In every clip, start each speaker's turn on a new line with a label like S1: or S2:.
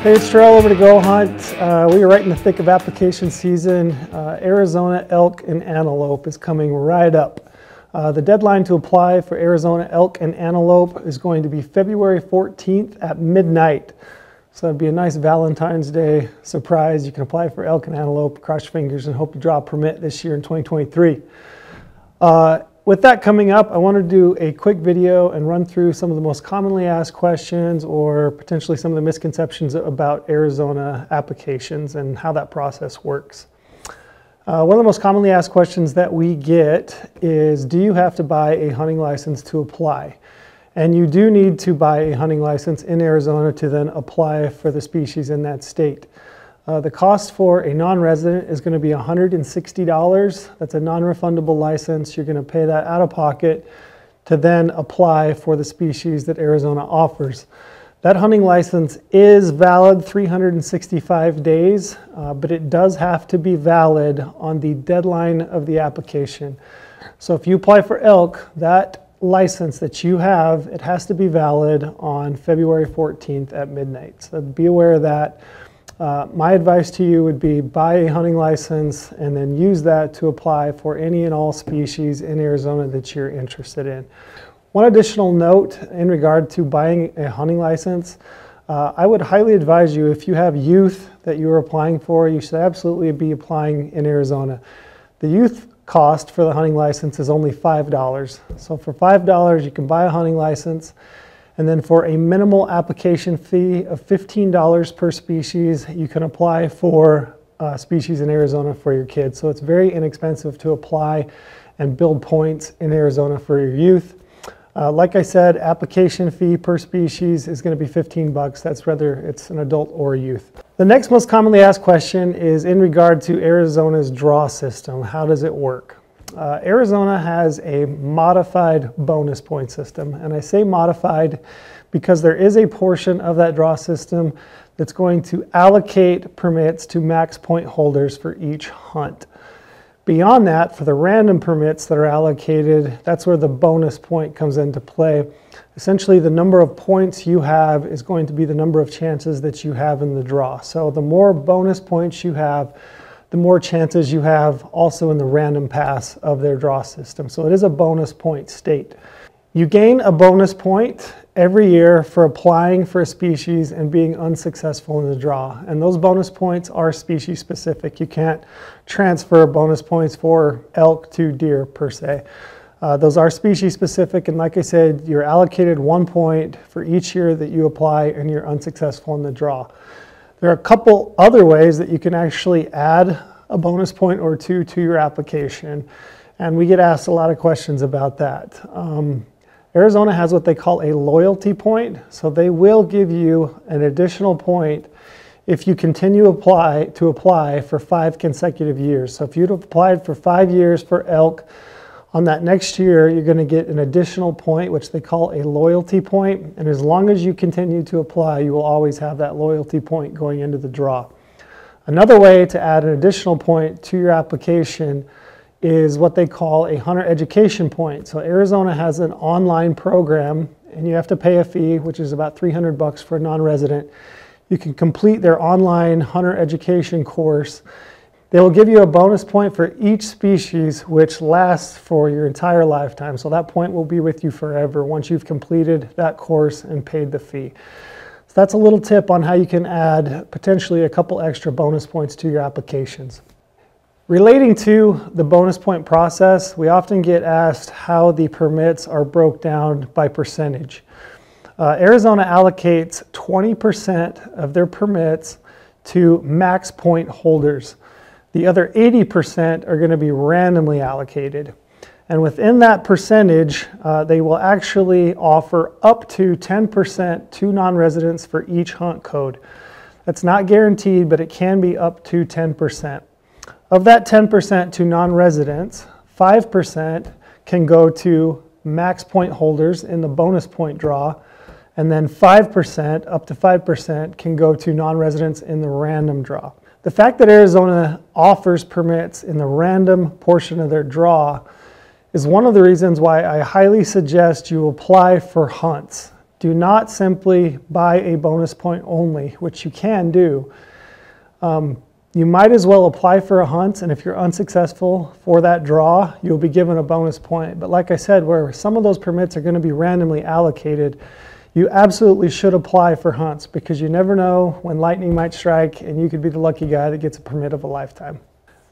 S1: Hey, it's Terrell over to GOHUNT. We are right in the thick of application season. Arizona Elk and Antelope is coming right up. The deadline to apply for Arizona Elk and Antelope is going to be February 14th at midnight. So it'd be a nice Valentine's Day surprise. You can apply for elk and antelope, cross your fingers, and hope you draw a permit this year in 2023. With that coming up, I want to do a quick video and run through some of the most commonly asked questions or potentially some of the misconceptions about Arizona applications and how that process works. One of the most commonly asked questions that we get is, do you have to buy a hunting license to apply? And you do need to buy a hunting license in Arizona to then apply for the species in that state. The cost for a non-resident is going to be $160. That's a non-refundable license. You're going to pay that out of pocket to then apply for the species that Arizona offers. That hunting license is valid 365 days, but it does have to be valid on the deadline of the application. So if you apply for elk, that license that you have, it has to be valid on February 14th at midnight. So be aware of that. My advice to you would be buy a hunting license and then use that to apply for any and all species in Arizona that you're interested in. One additional note in regard to buying a hunting license, I would highly advise you, if you have youth that you are applying for, you should absolutely be applying in Arizona. The youth cost for the hunting license is only $5. So for $5 you can buy a hunting license. And then for a minimal application fee of $15 per species, you can apply for species in Arizona for your kids. So it's very inexpensive to apply and build points in Arizona for your youth. Like I said, application fee per species is going to be 15 bucks. That's whether it's an adult or a youth. The next most commonly asked question is in regard to Arizona's draw system. How does it work? Arizona has a modified bonus point system, and I say modified because there is a portion of that draw system that's going to allocate permits to max point holders for each hunt. Beyond that, for the random permits that are allocated, that's where the bonus point comes into play. Essentially, the number of points you have is going to be the number of chances that you have in the draw. So the more bonus points you have, the more chances you have also in the random pass of their draw system. So it is a bonus point state. You gain a bonus point every year for applying for a species and being unsuccessful in the draw. And those bonus points are species specific. You can't transfer bonus points for elk to deer per se. Those are species specific, and like I said, you're allocated 1 point for each year that you apply and you're unsuccessful in the draw. There are a couple other ways that you can actually add a bonus point or two to your application, and we get asked a lot of questions about that. Arizona has what they call a loyalty point, so they will give you an additional point if you continue to apply for 5 consecutive years. So if you'd applied for 5 years for elk, on that next year, you're going to get an additional point, which they call a loyalty point. And as long as you continue to apply, you will always have that loyalty point going into the draw. Another way to add an additional point to your application is what they call a hunter education point. So Arizona has an online program, and you have to pay a fee, which is about 300 bucks for a non-resident. You can complete their online hunter education course. They will give you a bonus point for each species, which lasts for your entire lifetime. So that point will be with you forever once you've completed that course and paid the fee. So that's a little tip on how you can add potentially a couple extra bonus points to your applications. Relating to the bonus point process, we often get asked how the permits are broke down by percentage. Arizona allocates 20% of their permits to max point holders. The other 80% are going to be randomly allocated. And within that percentage, they will actually offer up to 10% to non-residents for each hunt code. That's not guaranteed, but it can be up to 10%. Of that 10% to non-residents, 5% can go to max point holders in the bonus point draw, and then 5%, up to 5%, can go to non-residents in the random draw. The fact that Arizona offers permits in the random portion of their draw is one of the reasons why I highly suggest you apply for hunts. Do not simply buy a bonus point only, which you can do. You might as well apply for a hunt, and if you're unsuccessful for that draw, you'll be given a bonus point. But like I said, where some of those permits are going to be randomly allocated, you absolutely should apply for hunts, because you never know when lightning might strike and you could be the lucky guy that gets a permit of a lifetime.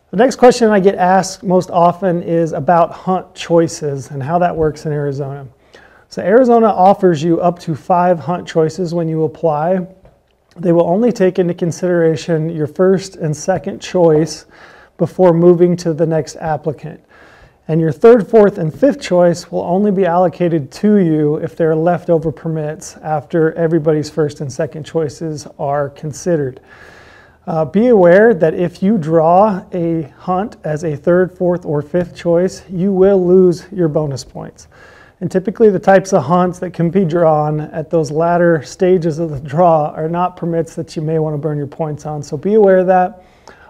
S1: The next question I get asked most often is about hunt choices and how that works in Arizona. So Arizona offers you up to 5 hunt choices when you apply. They will only take into consideration your first and second choice before moving to the next applicant. And your third, fourth, and fifth choice will only be allocated to you if there are leftover permits after everybody's first and second choices are considered. Be aware that if you draw a hunt as a third, fourth, or fifth choice, you will lose your bonus points. And typically the types of hunts that can be drawn at those latter stages of the draw are not permits that you may want to burn your points on. So be aware of that.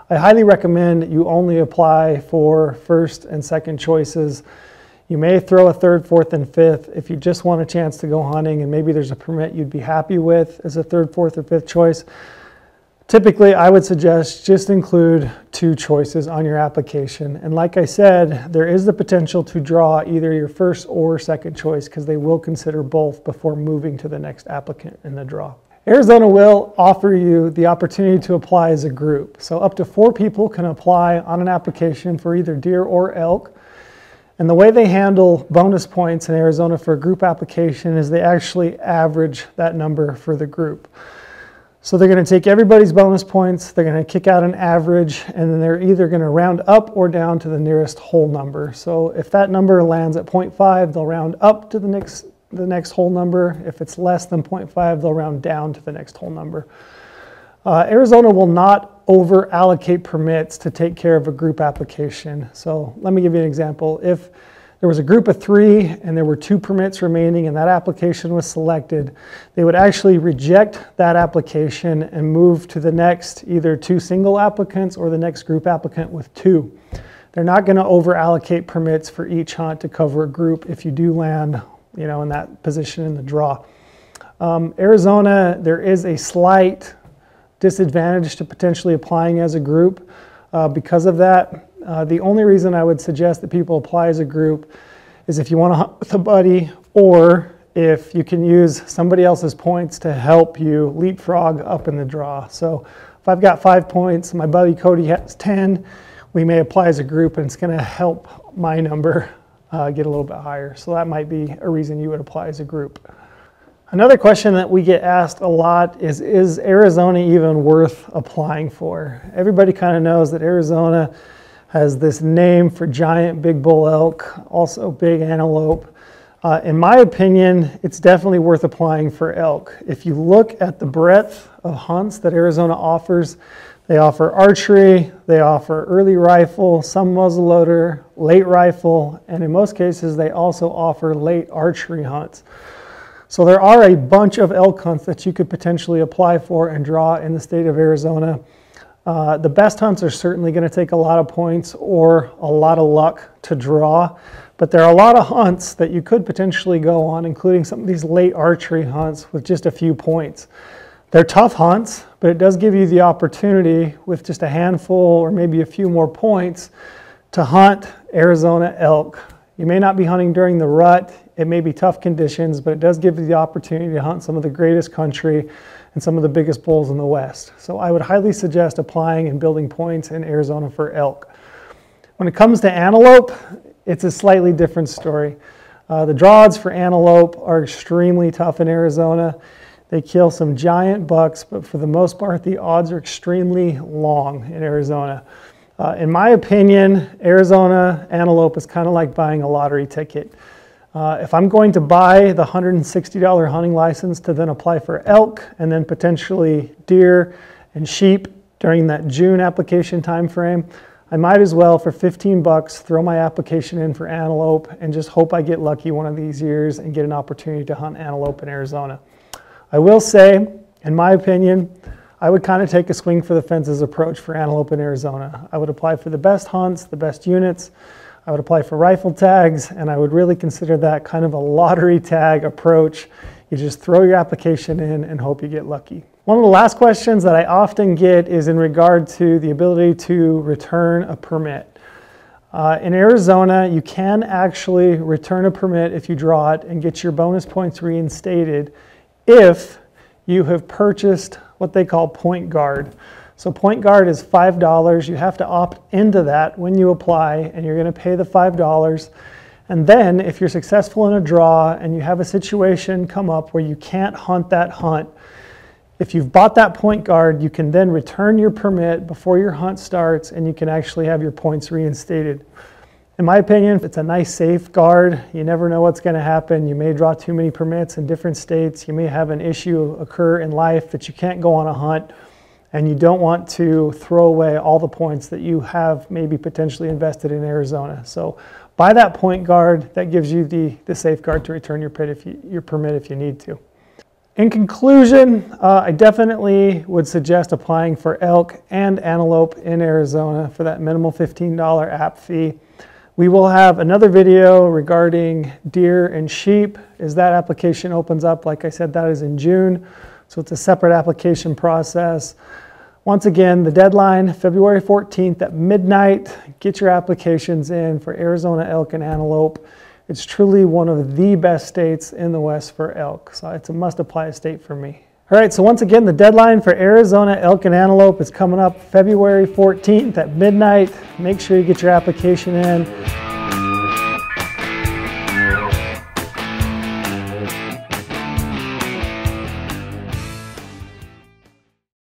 S1: I highly recommend you only apply for first and second choices. You may throw a third, fourth, and fifth if you just want a chance to go hunting and maybe there's a permit you'd be happy with as a third, fourth, or fifth choice. Typically, I would suggest just include 2 choices on your application. And like I said, there is the potential to draw either your first or second choice, because they will consider both before moving to the next applicant in the draw. Arizona will offer you the opportunity to apply as a group. So up to 4 people can apply on an application for either deer or elk. And the way they handle bonus points in Arizona for a group application is they actually average that number for the group. So they're going to take everybody's bonus points, they're going to kick out an average, and then they're either going to round up or down to the nearest whole number. So if that number lands at 0.5, they'll round up to the next whole number. If it's less than 0.5, they'll round down to the next whole number. Arizona will not over allocate permits to take care of a group application. So let me give you an example. If there was a group of 3 and there were 2 permits remaining and that application was selected, they would actually reject that application and move to the next either 2 single applicants or the next group applicant with 2. They're not going to over allocate permits for each hunt to cover a group if you do land, in that position in the draw. Arizona, there is a slight disadvantage to potentially applying as a group because of that. The only reason I would suggest that people apply as a group is if you want to hunt with a buddy, or if you can use somebody else's points to help you leapfrog up in the draw. So if I've got 5 points, my buddy Cody has 10, we may apply as a group and it's going to help my number get a little bit higher. So that might be a reason you would apply as a group. Another question that we get asked a lot is Arizona even worth applying for? Everybody kind of knows that Arizona has this name for giant big bull elk, also big antelope. In my opinion, it's definitely worth applying for elk. If you look at the breadth of hunts that Arizona offers, they offer archery, they offer early rifle, some muzzleloader, late rifle, and in most cases they also offer late archery hunts. So there are a bunch of elk hunts that you could potentially apply for and draw in the state of Arizona. The best hunts are certainly going to take a lot of points or a lot of luck to draw, but there are a lot of hunts that you could potentially go on, including some of these late archery hunts with just a few points. They're tough hunts, but it does give you the opportunity with just a handful or maybe a few more points to hunt Arizona elk. You may not be hunting during the rut, it may be tough conditions, but it does give you the opportunity to hunt some of the greatest country and some of the biggest bulls in the West. So I would highly suggest applying and building points in Arizona for elk. When it comes to antelope, it's a slightly different story. The draw odds for antelope are extremely tough in Arizona. They kill some giant bucks, but for the most part, the odds are extremely long in Arizona. In my opinion, Arizona antelope is kind of like buying a lottery ticket. If I'm going to buy the $160 hunting license to then apply for elk and then potentially deer and sheep during that June application time frame, I might as well, for 15 bucks, throw my application in for antelope and just hope I get lucky one of these years and get an opportunity to hunt antelope in Arizona. I will say, in my opinion, I would kind of take a swing for the fences approach for antelope in Arizona. I would apply for the best hunts, the best units. I would apply for rifle tags, and I would really consider that kind of a lottery tag approach. You just throw your application in and hope you get lucky. One of the last questions that I often get is in regard to the ability to return a permit. In Arizona, you can actually return a permit if you draw it and get your bonus points reinstated if you have purchased what they call Point Guard. So Point Guard is $5. You have to opt into that when you apply, and you're going to pay the $5. And then if you're successful in a draw and you have a situation come up where you can't hunt that hunt, if you've bought that Point Guard, you can then return your permit before your hunt starts, and you can actually have your points reinstated. In my opinion, it's a nice safeguard. You never know what's going to happen. You may draw too many permits in different states. You may have an issue occur in life that you can't go on a hunt, and you don't want to throw away all the points that you have maybe potentially invested in Arizona. So buy that Point Guard. That gives you the safeguard to return your permit if you need to. In conclusion, I definitely would suggest applying for elk and antelope in Arizona for that minimal $15 app fee. We will have another video regarding deer and sheep as that application opens up. Like I said, that is in June, so it's a separate application process. Once again, the deadline, February 14th at midnight. Get your applications in for Arizona elk and antelope. It's truly one of the best states in the West for elk, so it's a must-apply state for me. All right, so once again, the deadline for Arizona elk and antelope is coming up February 14th at midnight. Make sure you get your application in.